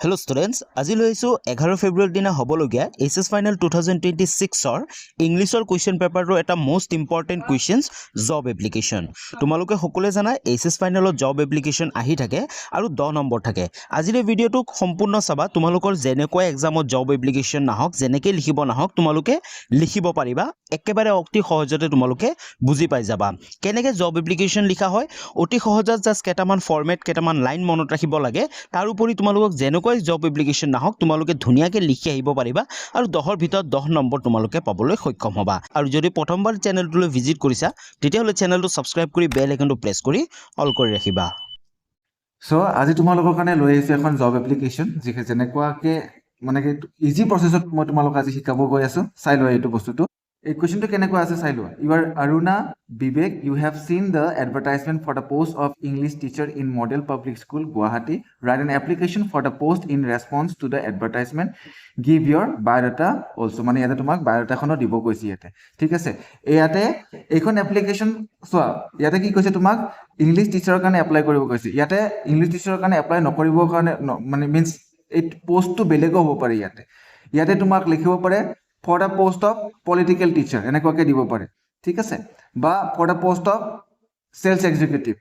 Hello' students, আজি লৈ আহিছোঁ 11 ফেব্ৰুৱাৰীৰ দিনা হ'বলগীয়া এইচ এছ ফাইনেল 2026ৰ ইংলিছৰ কুৱেশ্যন পেপাৰটোৰ এটা most important questions job application. তোমালোকে সকলোৱে জানা এইচ এছ ফাইনেলত জব এপ্লিকেশ্যন আহি থাকে আৰু 10 নম্বৰ থাকে। আজিৰ এই ভিডিঅ'টো সম্পূৰ্ণ চাবা। তোমালোকৰ যেনেকুৱা এক্সামত জব এপ্লিকেশ্যন নাহক, যেনেকৈ লিখিব নাহক, তোমালোকে লিখিব পাৰিবা। একেবাৰে অতি সহজতে তোমালোকে বুজি পাই যাবা কেনেকৈ জব এপ্লিকেশ্যন লিখা হয়। অতি সহজত জাষ্ট কেইটামান ফৰ্মেট, কেইটামান লাইন মনত ৰাখিব লাগে। তাৰোপৰি তোমালোকক যেনেকৈ জব এপ্লিকেশ্যন নাহক তোমালোকে ধুনীয়াকৈ লিখি আহিব পাৰিবা আৰু 10ৰ ভিতৰত 10 নম্বৰ তোমালোকে পাবলৈ সক্ষম হ'বা। আৰু যদি প্ৰথমবাৰ চেনেলটোলৈ ভিজিট কৰিছা তেতিয়াহ'লে চেনেলটো ছাবস্ক্ৰাইব কৰি বেল আইকনটো প্ৰেছ কৰি অল কৰি ৰাখিবা। আজি তোমালোকৰ কাৰণে লৈ আহিছোঁ এখন জব এপ্লিকেশ্যন, যেনেকুৱাকৈ মানে কি ইজি প্ৰচেছত মই তোমালোকক আজি শিকাব গৈ আছোঁ। চাই লোৱা এইটো বস্তুটো। এই কুৱেশ্যনটো কেনেকুৱা আছে চাই লোৱা। You are Aruna Bibek, you have seen the advertisement for the post of English teacher in model public school Guwahati. Write an application for the post in response to the advertisement. Give your biodata also'. মানে ইয়াতে তোমাক বায়'ডাটাখনো দিব কৈছে ইয়াতে। ঠিক আছে, ইয়াতে এইখন এপ্লিকেশ্যন চোৱা। ইয়াতে কি কৈছে, তোমাক ইংলিছ টিচাৰৰ কাৰণে এপ্লাই কৰিব কৈছে। ইয়াতে ইংলিছ টিচাৰৰ কাৰণে এপ্লাই নকৰিবৰ কাৰণে মানে মিনছ এই পোষ্টটো বেলেগো হ'ব পাৰে। ইয়াতে তোমাক লিখিব পাৰে for the post of political teacher, এনেকুৱাকৈ দিব পাৰে। ঠিক আছে, বা for the post of sales executive,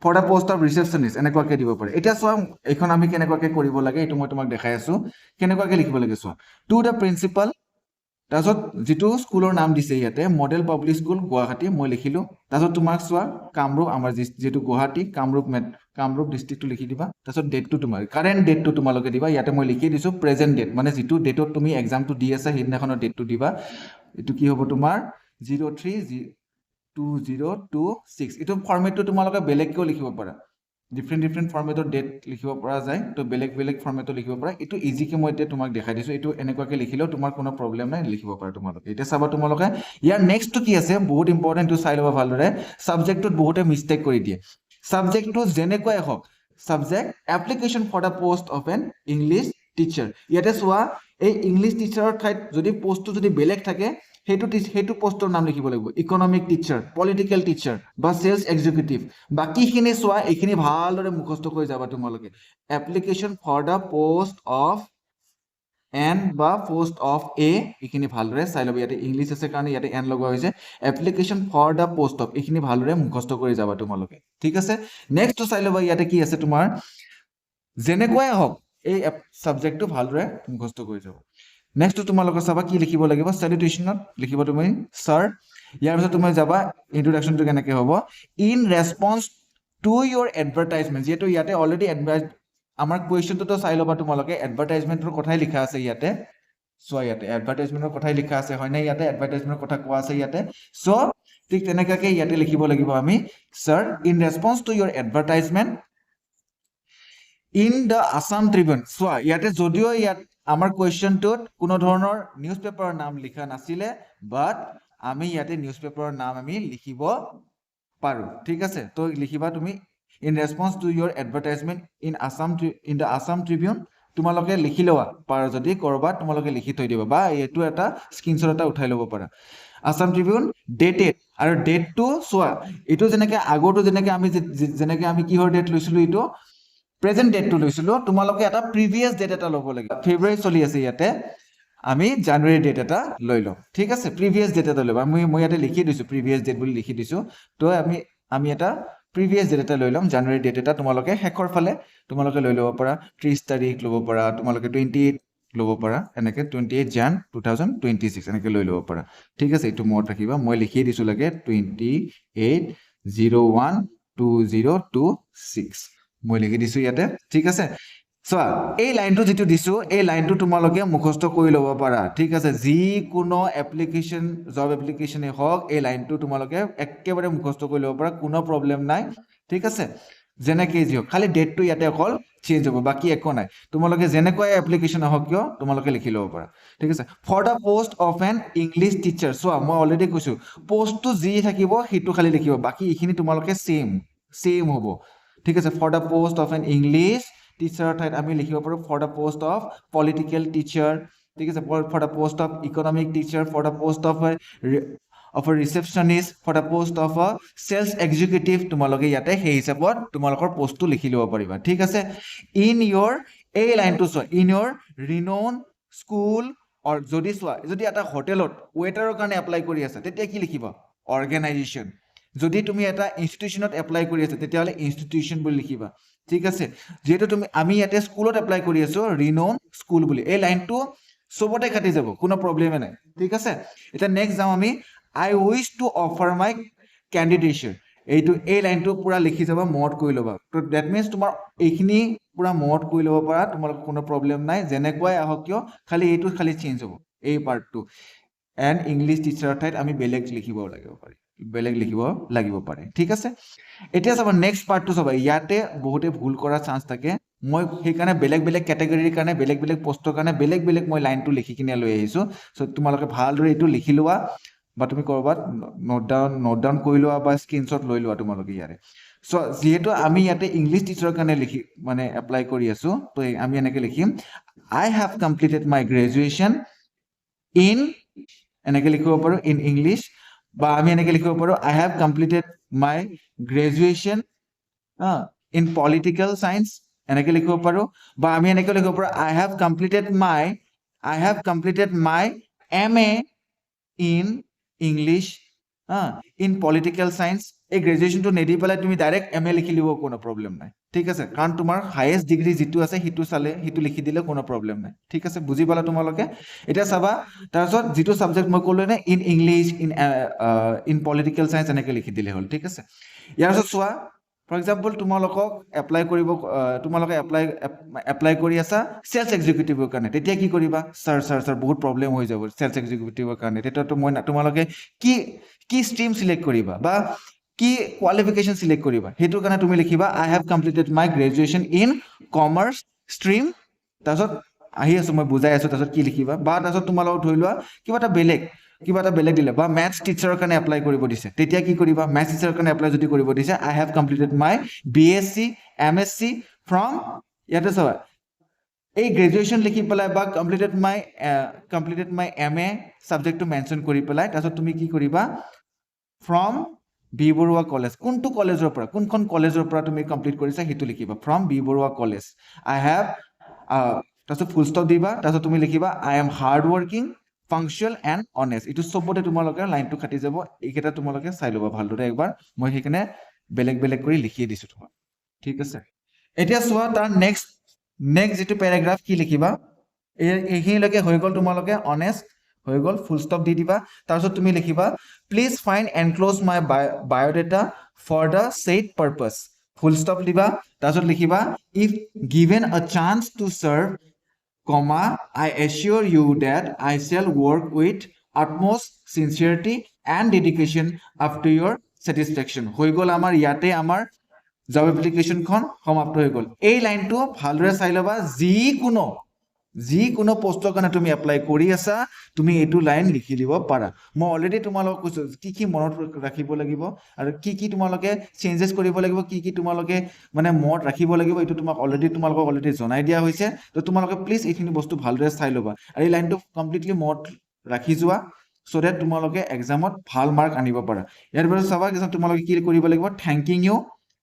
for the post of receptionist, এনেকুৱাকৈ দিব পাৰে। এতিয়া চোৱা এইখন আমি কেনেকুৱাকৈ কৰিব লাগে, এইটো মই তোমাক দেখাই আছোঁ। কেনেকুৱাকৈ লিখিব লাগে চোৱা। টু দ্য প্ৰিন্সিপাল, তাৰপিছত যিটো স্কুলৰ নাম দিছে ইয়াতে মডেল পাব্লিক স্কুল গুৱাহাটী মই লিখিলোঁ। তাৰপিছত তোমাক চোৱা কামৰূপ, আমাৰ যিটো গুৱাহাটী কামৰূপ ডিষ্ট্ৰিক্টটো লিখি দিবা। তাৰপিছত ডেটটো তোমাৰ কাৰেণ্ট ডেটটো তোমালোকে দিবা। ইয়াতে মই লিখি দিছোঁ প্ৰেজেণ্ট ডেট, মানে যিটো ডেটত তুমি এক্সামটো দি আছা সেইদিনাখনৰ ডেটটো দিবা। এইটো কি হ'ব তোমাৰ 03/2026। এইটো ফৰ্মেটটো তোমালোকে বেলেগকৈও লিখিব পাৰা। ডিফাৰেণ্ট ফৰ্মেটৰ ডেট লিখিব পৰা যায়, তো বেলেগ ফৰ্মেটত লিখিব পাৰা। এইটো ইজিকৈ মই এতিয়া তোমাক দেখাই দিছোঁ। এইটো এনেকুৱাকৈ লিখিলেও তোমাৰ কোনো প্ৰব্লেম নাই, লিখিব পাৰা তোমালোকে। এতিয়া চাবা তোমালোকে ইয়াৰ নেক্সটটো কি আছে, বহুত ইম্পৰ্টেণ্ট, চাই ল'বা ভালদৰে। ছাবজেক্টটোত বহুতে মিষ্টেক কৰি দিয়ে। ছাবজেক্টটো যেনেকুৱাই হওক, subject application for the post of an English teacher. ইয়াতে চোৱা, এই ইংলিছ টিচাৰৰ ঠাইত যদি পোষ্টটো যদি বেলেগ থাকে, সেইটো পোষ্টৰ নাম লিখিব লাগিব। ইকনমিক টিচাৰ, পলিটিকেল টিচাৰ বা চেলছ এক্সিকিউটিভ। বাকীখিনি চোৱা, এইখিনি ভালদৰে মুখস্থ কৰি যাবা তোমালোকে। Application for the post of an বা পোষ্ট অফ এ, এইখিনি ভালদৰে চাই ল'ব। ইয়াতে ইংলিছ আছে কাৰণে ইয়াতে এন লগোৱা হৈছে। Application for the post of, এইখিনি ভালদৰে মুখস্থ কৰি যাবা তোমালোকে। ঠিক আছে, নেক্সটটো চাই ল'বা। ইয়াতে কি আছে তোমাৰ, যেনেকুৱাই হওক এই ছাবজেক্টটো ভালদৰে মুখস্থ কৰি যাব। নেক্সটটো তোমালোকে চাবা কি লিখিব লাগিব। চেলুটেশ্যনত লিখিব তুমি ছাৰ। ইয়াৰ পিছত তুমি যাবা ইন্ট্ৰডাকশ্যনটো কেনেকৈ হ'ব। In response to your advertisement, যিহেতু ইয়াতে অলৰেডি আমাৰ কুৱেশ্যনটোতো চাই ল'বা তোমালোকে। এডভাৰটাইজমেণ্টৰ কথাই লিখা আছে ইয়াতে। চোৱা ইয়াতে এডভাৰটাইজমেণ্টৰ কথাই লিখা আছে, হয়নে? ইয়াতে এডভাৰটাইজমেণ্টৰ কথা কোৱা আছে ইয়াতে। চ' ঠিক তেনেকুৱাকৈ ইয়াতে লিখিব লাগিব আমি, sir in response to your advertisement in the Assam Tribune. চোৱা ইয়াতে যদিও ইয়াত আমাৰ কুৱেশ্যনটোত কোনো ধৰণৰ নিউজ পেপাৰৰ নাম লিখা নাছিলে, বাট আমি ইয়াতে নিউজ পেপাৰৰ নাম আমি লিখিব পাৰোঁ। ঠিক আছে, তো লিখিবা তুমি in response to your advertisement in the Assam Tribune. তোমালোকে লিখি লোৱা পাৰা, যদি ক'ৰবাত তোমালোকে লিখি থৈ দিবা, বা এইটো এটা স্ক্ৰীনশ্বট এটা উঠাই ল'ব পাৰা। আছাম ট্ৰিবিউন ডেটেড, আৰু ডেটটো চোৱা, এইটো যেনেকৈ আগৰটো যেনেকৈ আমি কিহৰ ডেট লৈছিলোঁ, এইটো প্ৰেজেণ্ট ডেটটো লৈছিলোঁ। তোমালোকে এটা প্ৰিভিয়াছ ডেট এটা ল'ব লাগিব। ফেব্ৰুৱাৰী চলি আছে, ইয়াতে আমি জানুৱাৰী ডেট এটা লৈ ল'ম। ঠিক আছে, প্ৰিভিয়াছ ডেট এটা ল'বা। মই ইয়াতে লিখি দিছোঁ প্ৰিভিয়াছ ডেট বুলি লিখি দিছোঁ। তো আমি এটা প্ৰিভিয়াছ ডেট এটা লৈ ল'ম, জানুৱাৰী ডেট এটা। তোমালোকে শেষৰ ফালে তোমালোকে লৈ ল'ব পাৰা 30 তাৰিখ ল'ব পাৰা, তোমালোকে 28 ল'ব পাৰা, এনেকৈ 28 জান 2026 এনেকৈ লৈ ল'ব পাৰা। ঠিক আছে, এইটো মনত ৰাখিবা। মই লিখি দিছোঁ লাগে 28/01/2026 মই লিখি দিছোঁ ইয়াতে। ঠিক আছে, চোৱা এই লাইনটো যিটো দিছোঁ, এই লাইনটো তোমালোকে মুখস্থ কৰি ল'ব পাৰা। ঠিক আছে, যিকোনো এপ্লিকেশ্যন, জব এপ্লিকেশ্যনেই হওক, এই লাইনটো তোমালোকে একেবাৰে মুখস্থ কৰি ল'ব পাৰা, কোনো প্ৰব্লেম নাই। ঠিক আছে, যেনেকৈ যি হওক, খালি ডেটটো ইয়াতে অকল চেঞ্জ হ'ব, বাকী একো নাই। তোমালোকে যেনেকুৱাই এপ্লিকেশ্যন আহক কিয় তোমালোকে লিখি ল'ব পাৰা। ঠিক আছে, for the post of an English teacher. চোৱা মই অলৰেডি কৈছোঁ, পোষ্টটো যি থাকিব সেইটো খালি লিখিব, বাকী এইখিনি তোমালোকে ছেম হ'ব। ঠিক আছে, for the post of an English টিচাৰৰ ঠাইত আমি লিখিব পাৰোঁ for the post of political teacher. ঠিক আছে, for the post of economic teacher, for the post of a receptionist, for the post of a sales executive। তোমালোকে ইয়াতে সেই হিচাপত তোমালোকৰ পোষ্টটো লিখি ল'ব পাৰিবা। ঠিক আছে, ইন ইয়ৰ এই লাইনটো চোৱা ইন ইয়ৰ ৰিনোন স্কুল অৰ যদি চোৱা যদি এটা হোটেলত ৱেটাৰৰ কাৰণে এপ্লাই কৰি আছা তেতিয়া কি লিখিবা অৰ্গেনাইজেশ্যন যদি তুমি এটা ইনষ্টিটিউশ্যনত এপ্লাই কৰি আছা তেতিয়াহ'লে ইনষ্টিটিউশ্যন বুলি লিখিবা ঠিক আছে যেহেতু আমি ইয়াতে স্কুলত এপ্লাই কৰি আছো ৰিনোন স্কুল বুলি এই লাইনটো চবতে কাটি যাব কোনো প্ৰব্লেমে নাই ঠিক আছে এতিয়া নেক্সট যাওঁ আমি আই উইচ টু অফাৰ মাই কেণ্ডিডেটশ্বিপ এই লাইনটো পুৰা লিখি যাবা মনত কৰি ল'বা তো ডেট মিনছ তোমাৰ এইখিনি পুৰা মনত কৰি ল'ব পাৰা তোমালোকৰ কোনো প্ৰব্লেম নাই যেনেকুৱাই আহক কিয় খালি এইটো খালি চেঞ্জ হ'ব এই পাৰ্টটো এণ্ড ইংলিছ টিচাৰৰ ঠাইত আমি বেলেগ লিখিব লাগিব পাৰে ঠিক আছে এতিয়া চাবা নেক্সট পাৰ্টটো চাবা ইয়াতে বহুতে ভুল কৰাৰ চান্স থাকে মই সেইকাৰণে বেলেগ কেটেগৰীৰ কাৰণে বেলেগ পষ্টৰ কাৰণে বেলেগ মই লাইনটো লিখি কিনে লৈ আহিছোঁ চ' তোমালোকে ভালদৰে এইটো লিখি লোৱা বা তুমি ক'ৰবাত নোট ডাউন কৰি লোৱা বা স্ক্ৰীনশ্বট লৈ লোৱা তোমালোকে ইয়াৰে চ' যিহেতু আমি ইয়াতে ইংলিছ টিচাৰৰ কাৰণে এপ্লাই কৰি আছোঁ তো আমি এনেকৈ লিখিম I have completed my graduation in এনেকৈ লিখিব পাৰোঁ ইন ইংলিছ বা আমি এনেকৈ লিখিব পাৰোঁ I have completed my graduation in political science এনেকৈ লিখিব পাৰোঁ বা আমি এনেকৈ লিখিব পাৰোঁ I have completed my MA in English in political science এই গ্ৰেজুৱেশ্যনটো নিদি পেলাই তুমি ডাইৰেক্ট MA লিখি দিব কোনো প্ৰব্লেম নাই ঠিক আছে কাৰণ তোমাৰ হায়েষ্ট ডিগ্ৰী যিটো আছে সেইটো লিখি দিলে কোনো প্ৰব্লেম নাই ঠিক আছে বুজি পালা তোমালোকে এতিয়া চাবা তাৰপিছত যিটো ছাবজেক্ট মই ক'লো নে in English in political science এনেকৈ লিখি দিলে হ'ল ঠিক আছে ইয়াৰ পিছত চোৱা ফৰ এক্সাম্পল তোমালোকে এপ্লাই কৰি আছা চেলছ এক্সিকিউটিভৰ কাৰণে তেতিয়া কি কৰিবা ছাৰ বহুত প্ৰব্লেম হৈ যাব চেলছ এক্সিকিউটিভৰ কাৰণে তেতিয়াতো তোমালোকে কি ষ্ট্ৰীম চিলেক্ট কৰিবা বা কি কোৱালিফিকেশ্যন চিলেক্ট কৰিবা সেইটোৰ কাৰণে তুমি লিখিবা I have completed my graduation in commerce stream তাৰপিছত আহি আছোঁ মই বুজাই আছোঁ তাৰপিছত কি লিখিবা বা তাৰপিছত তোমালোকক ধৰি লোৱা কিবা এটা বেলেগ দিলে বা মেথছ টিচাৰৰ কাৰণে এপ্লাই কৰিব দিছে তেতিয়া কি কৰিবা মেথছ টিচাৰৰ কাৰণে এপ্লাই যদি কৰিব দিছে I have completed my BSc MSc from ইয়াতে চাবা এই গ্ৰেজুৱেশ্যন লিখি পেলাই বা কমপ্লিটেড মাই MA ছাবজেক্টটো মেনশ্যন কৰি পেলাই তাৰপিছত তুমি কি কৰিবা ফ্ৰম বি বৰুৱা কলেজ কোনখন কলেজৰ পৰা তুমি কমপ্লিট কৰিছা সেইটো লিখিবা from B Borooah college I have তাৰপিছত ফুল ষ্টপ দিবা তাৰপিছত তুমি লিখিবা I am hard working punctual and honest এইটো চবতে তোমালোকে লাইনটো কাটি যাব এইকেইটা তোমালোকে চাই ল'বা ভালদৰে একবাৰ মই সেইকাৰণে বেলেগ কৰি লিখিয়ে দিছোঁ তোমাক ঠিক আছে এতিয়া চোৱা তাৰ নেক্সট যিটো পেৰাগ্ৰাফ কি লিখিবা এইখিনিলৈকে হৈ গ'ল তোমালোকে অনেষ্ট হৈ গ'ল ফুল ষ্টপ দি দিবা তাৰপিছত তুমি লিখিবা please find enclosed my biodata for the said purpose full stop দিবা তাৰপিছত লিখিবা if given a chance to serve comma I assure you that I shall work with utmost sincerity and dedication up to your satisfaction হৈ গ'ল আমাৰ ইয়াতে আমাৰ job এপ্লিকেশ্যনখন সমাপ্ত হৈ গ'ল এই লাইনটো ভালদৰে চাই ল'বা যিকোনো পষ্টৰ কাৰণে তুমি এপ্লাই কৰি আছা তুমি এইটো লাইন লিখি দিব পাৰা মই অলৰেডি তোমালোকক কৈছোঁ কি মনত ৰাখিব লাগিব আৰু কি তোমালোকে চেঞ্জেছ কৰিব লাগিব কি তোমালোকে মানে মনত ৰাখিব লাগিব এইটো তোমালোকক অলৰেডি জনাই দিয়া হৈছে তো তোমালোকে প্লিজ এইখিনি বস্তু ভালদৰে চাই ল'বা আৰু এই লাইনটো কমপ্লিটলি মনত ৰাখি যোৱা চ' ডেট তোমালোকে এক্সামত ভাল মাৰ্ক আনিব পাৰা ইয়াৰ পিছত চাবা তোমালোকে কি কৰিব লাগিব থেংকিং ইউ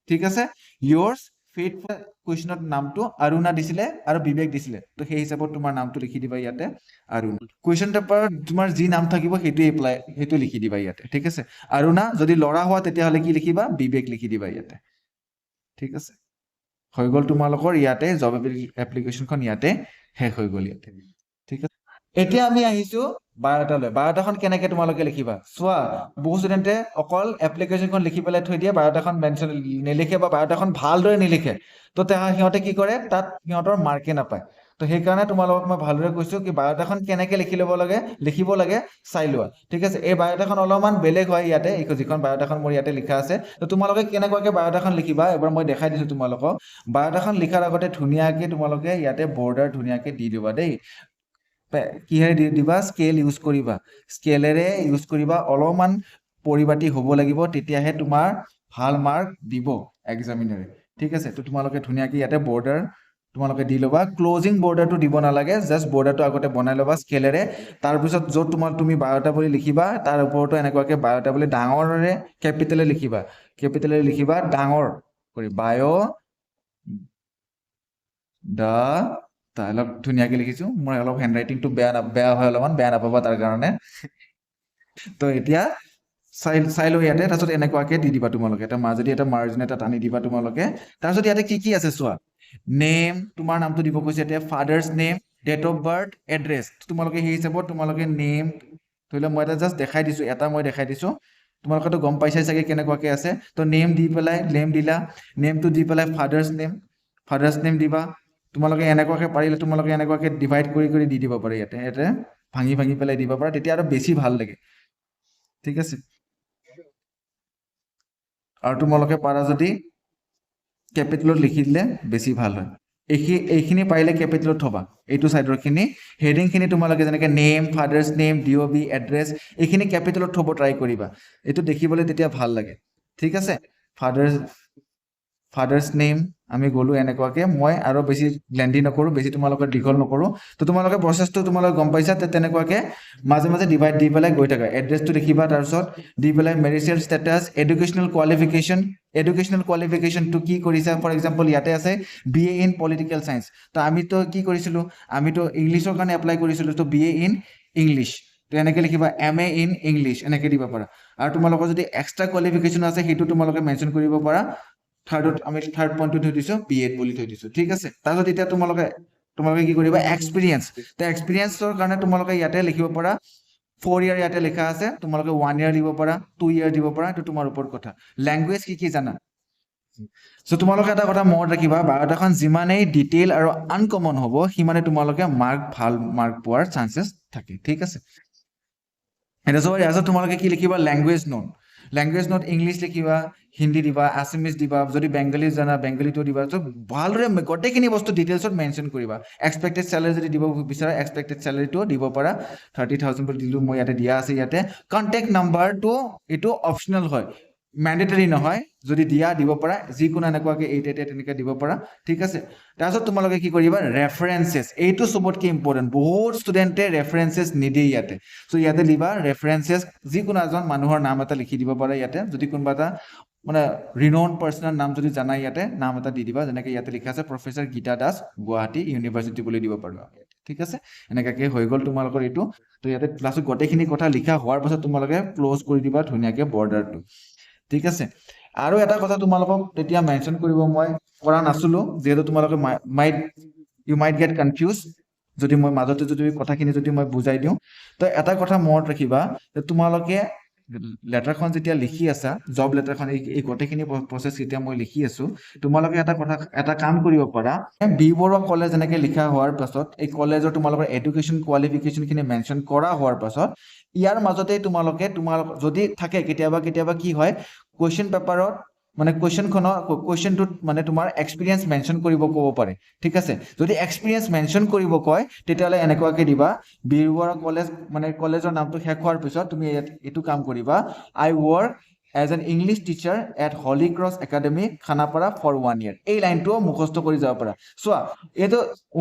ঠিক আছে yours faithful কুৱেশ্যনত নামটো অৰুণা দিছিলে আৰু বিবেক দিছিলে তো সেই হিচাপত তোমাৰ নামটো লিখি দিবা ইয়াতে অৰুণ কুৱেশ্যন পেপাৰত তোমাৰ যি নাম থাকিব সেইটো লিখি দিবা ইয়াতে ঠিক আছে অৰুণা যদি ল'ৰা হোৱা তেতিয়াহ'লে কি লিখিবা বিবেক লিখি দিবা ইয়াতে ঠিক আছে হৈ গ'ল তোমালোকৰ ইয়াতে জব এপ্লিকেশ্যনখন ইয়াতে শেষ হৈ গ'ল ইয়াতে ঠিক আছে এতিয়া আমি আহিছোঁ বায়োডাটাখন কেনেকৈ তোমালোকে লিখিবা চোৱা বহু ষ্টুডেণ্টে অকল এপ্লিকেশ্যনখন লিখি পেলাই থৈ দিয়ে বায়োডাটাখন মেনশ্যন নিলিখে বা বায়োডাটাখন ভালদৰে নিলিখে তো সিহঁতে কি কৰে তাত সিহঁতৰ মাৰ্কে নাপায় তো সেইকাৰণে তোমালোকক মই ভালদৰে কৈছোঁ কি বায়োডাটাখন কেনেকৈ লিখিব লাগে চাই লোৱা ঠিক আছে এই বায়োডাটাখন অলপমান বেলেগ হয় ইয়াতে যিখন বায়োডাটাখন মোৰ ইয়াতে লিখা আছে তো তোমালোকে কেনেকুৱাকৈ বায়োডাটাখন লিখিবা এবাৰ মই দেখাই দিছোঁ তোমালোকক বায়োডাটাখন লিখাৰ আগতে ধুনীয়াকৈ তোমালোকে ইয়াতে বৰ্ডাৰ ধুনীয়াকৈ দি দিবা দেই কিহেৰে দিবা স্কেল ইউজ কৰিবা স্কেলেৰে ইউজ কৰিবা অলপমান পৰিপাটি হ'ব লাগিব তেতিয়াহে তোমাৰ ভাল মাৰ্ক দিব এক্সামিনাৰে ঠিক আছে তো তোমালোকে ধুনীয়াকৈ ইয়াতে বৰ্ডাৰ তোমালোকে দি ল'বা ক্লজিং বৰ্ডাৰটো দিব নালাগে জাষ্ট বৰ্ডাৰটো আগতে বনাই ল'বা স্কেলেৰে তাৰপিছত য'ত তুমি বায়োডাটা বুলি লিখিবা তাৰ ওপৰতো এনেকুৱাকৈ বায়োডাটা বুলি ডাঙৰেৰে কেপিটেলে লিখিবা ডাঙৰ কৰি দা অলপ ধুনীয়াকৈ লিখিছোঁ মই অলপ হেণ্ড ৰাইটিংটো বেয়া হয় অলপমান বেয়া নাপাবা তাৰ কাৰণে তো এতিয়া চাই লওঁ ইয়াতে তাৰপিছত এনেকুৱাকৈ দি দিবা তোমালোকে এটা মাজেদি এটা মাৰ্জিন এটা টানি দিবা তোমালোকে তাৰপিছত ইয়াতে কি আছে চোৱা নেম তোমাৰ নামটো দিব কৈছে এতিয়া father's name date of birth address তোমালোকে সেই হিচাপত তোমালোকে নেম ধৰি লওক মই এটা জাষ্ট দেখাই দিছোঁ এটা মই দেখাই দিছোঁ তোমালোকেতো গম পাইছাই চাগে কেনেকুৱাকৈ আছে তো নেম দি পেলাই নেম দিলা নেমটো দি পেলাই ফাদাৰ্ছ নেম দিবা তোমালোকে এনেকুৱাকৈ পাৰিলে তোমালোকে এনেকুৱাকৈ ডিভাইড কৰি দি দিব পাৰে ইয়াতে ভাঙি পেলাই দিব পাৰা তেতিয়া আৰু বেছি ভাল লাগে ঠিক আছে আৰু তোমালোকে পাৰা যদি কেপিটেলত লিখি দিলে বেছি ভাল হয় এইখিনি পাৰিলে কেপিটেলত থবা এইটো চাইডৰখিনি হেডিংখিনি তোমালোকে যেনেকৈ name father's name DOB address এইখিনি কেপিটেলত থ'ব ট্ৰাই কৰিবা এইটো দেখিবলৈ তেতিয়া ভাল লাগে ঠিক আছে ফাদাৰ্ছ নেম আমি গ'লোঁ এনেকুৱাকৈ মই আৰু বেছি লেণ্ডি নকৰোঁ বেছি তোমালোকৰ দীঘল নকৰোঁ তো তোমালোকে প্ৰচেছটো তোমালোকে গম পাইছা তেনেকুৱাকৈ মাজে মাজে ডিভাইড দি পেলাই গৈ থাকা এড্ৰেছটো দেখিবা তাৰপিছত দি পেলাই মেৰিচিয়েল ষ্টেটাছ এডুকেশ্যনেল কোৱালিফিকেশ্যনটো কি কৰিছা ফৰ এক্সাম্পল ইয়াতে আছে BA ইন পলিটিকেল চায়েন্স তো আমিতো কি কৰিছিলোঁ আমিতো ইংলিছৰ কাৰণে এপ্লাই কৰিছিলোঁ তো BA ইন ইংলিছ তো এনেকৈ লিখিবা MA ইন ইংলিছ এনেকৈ দিব পাৰা আৰু তোমালোকৰ যদি এক্সট্ৰা কোৱালিফিকেশ্যন আছে সেইটো তোমালোকে মেনশ্যন কৰিব পাৰা আমি থাৰ্ড পইণ্টটো থৈ দিছোঁ B.Ed বুলি থৈ দিছোঁ ঠিক আছে তাৰপিছত এতিয়া তোমালোকে কি কৰিবা এক্সপিৰিয়েঞ্চ তো এক্সপিৰিয়েঞ্চৰ কাৰণে তোমালোকে ইয়াতে লিখিব পাৰা 4 ইয়াৰ ইয়াতে লিখা আছে তোমালোকে 1 ইয়াৰ দিব পাৰা 2 ইয়াৰ দিব পাৰা এইটো তোমাৰ ওপৰত কথা লেংগুৱেজ কি জানা চ' তোমালোকে এটা কথা মনত ৰাখিবা বায়োডাটাখন যিমানেই ডিটেইল আৰু আনকমন হ'ব সিমানে তোমালোকে ভাল মাৰ্ক পোৱাৰ চান্সেছ থাকে ঠিক আছে এটা সব ইয়াত তোমালোকে কি লিখিবা লেংগুৱেজ নোট ইংলিছ লিখিবা হিন্দী দিবা আছামিজ দিবা যদি বেংগলী জানা বেংগলীটো দিবা তো ভালদৰে গোটেইখিনি বস্তু ডিটেইলছত মেনশ্যন কৰিবা এক্সপেক্টেড চেলাৰী যদি দিব বিচাৰা এক্সপেক্টেড চেলাৰীটো দিব পাৰা 30,000 বুলি দিলোঁ মই ইয়াতে দিয়া আছে ইয়াতে কণ্টেক্ট নাম্বাৰটো এইটো অপশ্যনেল হয় মেণ্ডেটৰী নহয় যদি দিব পাৰা যিকোনো এনেকুৱাকৈ 888 তেনেকৈ দিব পাৰা ঠিক আছে তাৰপিছত তোমালোকে কি কৰিবা ৰেফাৰেঞ্চেছ এইটো চবতকৈ ইম্পৰ্টেণ্ট বহুত ষ্টুডেণ্টে ৰেফাৰেঞ্চেছ নিদিয়ে ইয়াতে চ' ইয়াতে দিবা ৰেফাৰেঞ্চেছ যিকোনো এজন মানুহৰ নাম এটা লিখি দিব পাৰা ইয়াতে যদি কোনোবা এটা মানে ৰিনাউণ্ড পাৰ্চনৰ নাম যদি জানা ইয়াতে নাম এটা দি দিবা যেনেকৈ ইয়াতে লিখা আছে প্ৰফেচাৰ গীতা দাস গুৱাহাটী ইউনিভাৰ্চিটি বুলি দিব পাৰিবা ঠিক আছে এনেকুৱাকৈ হৈ গ'ল তোমালোকৰ এইটো তো ইয়াতে ক্লাছত গোটেইখিনি কথা লিখা হোৱাৰ পাছত তোমালোকে ক্ল'জ কৰি দিবা ধুনীয়াকৈ বৰ্ডাৰটো ঠিক আছে আৰু এটা কথা তোমালোকক তেতিয়া মেনশ্যন কৰিব মই কৰা নাছিলোঁ যিহেতু তোমালোকে ইউ মাইট গেট কনফিউজ যদি মই মাজতে যদি কথাখিনি যদি মই বুজাই দিওঁ তো এটা কথা মনত ৰাখিবা যে তোমালোকে লেটাৰখন যেতিয়া লিখি আছা জব লেটাৰখন এই গোটেইখিনি প্ৰচেছ যেতিয়া মই লিখি আছোঁ তোমালোকে এটা কাম কৰিব পাৰা বি বৰুৱা কলেজ এনেকৈ লিখা হোৱাৰ পাছত এই কলেজৰ তোমালোকৰ এডুকেশ্যন কোৱালিফিকেশ্যনখিনি মেনশ্যন কৰা হোৱাৰ পাছত ইয়াৰ মাজতে তোমালোকে যদি থাকে কেতিয়াবা কি হয় কুৱেশ্যন পেপাৰত মানে কুৱেশ্যনটোত মানে তোমাৰ এক্সপিৰিয়েঞ্চ মেনশ্যন কৰিব ক'ব পাৰে ঠিক আছে যদি এক্সপিৰিয়েঞ্চ মেনশ্যন কৰিব কয় তেতিয়াহ'লে এনেকুৱাকৈ দিবা বি বৰুৱা কলেজ মানে কলেজৰ নামটো শেষ হোৱাৰ পিছত তুমি এইটো কাম কৰিবা I work as an English teacher at Holy Cross Academy Khanapara for 1 year এই লাইনটো মুখস্থ কৰি যাব পাৰা চোৱা এইটো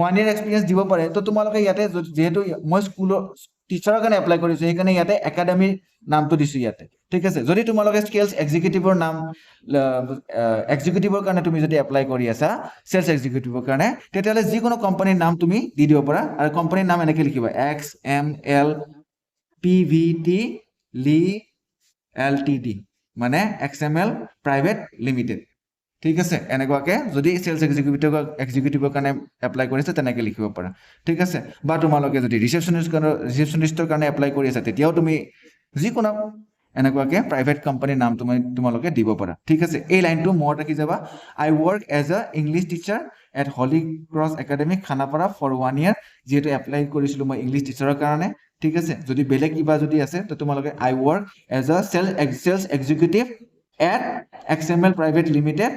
1 year এক্সপিৰিয়েঞ্চ দিব পাৰে তো তোমালোকে ইয়াতে যিহেতু মই স্কুলৰ টিচাৰৰ কাৰণে এপ্লাই কৰিছোঁ সেইকাৰণে ইয়াতে একাডেমিৰ নামটো দিছোঁ ইয়াতে ঠিক আছে যদি তোমালোকে স্কেলছ এক্সিকিউটিভৰ কাৰণে তুমি যদি এপ্লাই কৰি আছা চেলছ এক্সিকিউটিভৰ কাৰণে তেতিয়াহ'লে যিকোনো কোম্পানীৰ নাম তুমি দি দিব পাৰা আৰু কোম্পানীৰ নাম এনেকৈ লিখিবা XML PVT LTD মানে XML প্ৰাইভেট লিমিটেড ঠিক আছে এনেকুৱাকৈ যদি চেলছ এক্সিকিউটিভৰ কাৰণে এপ্লাই কৰিছে তেনেকৈ লিখিব পাৰা ঠিক আছে বা তোমালোকে যদি ৰিচেপশ্যনিষ্টৰ কাৰণে এপ্লাই কৰি আছা তেতিয়াও তুমি যিকোনো এনেকুৱাকৈ প্ৰাইভেট কোম্পানীৰ নাম তোমালোকে দিব পাৰা ঠিক আছে এই লাইনটো মনত ৰাখি যাবা I work as a English teacher at Holy Cross Academy Khanapara for 1 year যিহেতু এপ্লাই কৰিছিলোঁ মই ইংলিছ টিচাৰৰ কাৰণে ঠিক আছে যদি বেলেগ কিবা যদি আছে তো তোমালোকে I work as a sales executive at XML private limited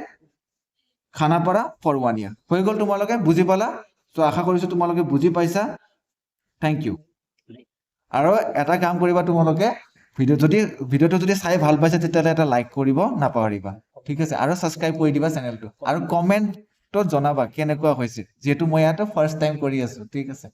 Khanapara for 1 year হৈ গ'ল তোমালোকে বুজি পালা চ' আশা কৰিছোঁ তোমালোকে বুজি পাইছা থেংক ইউ আৰু এটা কাম কৰিবা তোমালোকে ভিডিঅ'টো যদি চাই ভাল পাইছে তেতিয়াহ'লে এটা লাইক কৰিব নাপাহৰিবা ঠিক আছে আৰু ছাবস্ক্ৰাইব কৰি দিবা চেনেলটো আৰু কমেণ্টত জনাবা কেনেকুৱা হৈছে যিহেতু মই ইয়াতে ফাৰ্ষ্ট টাইম কৰি আছোঁ ঠিক আছে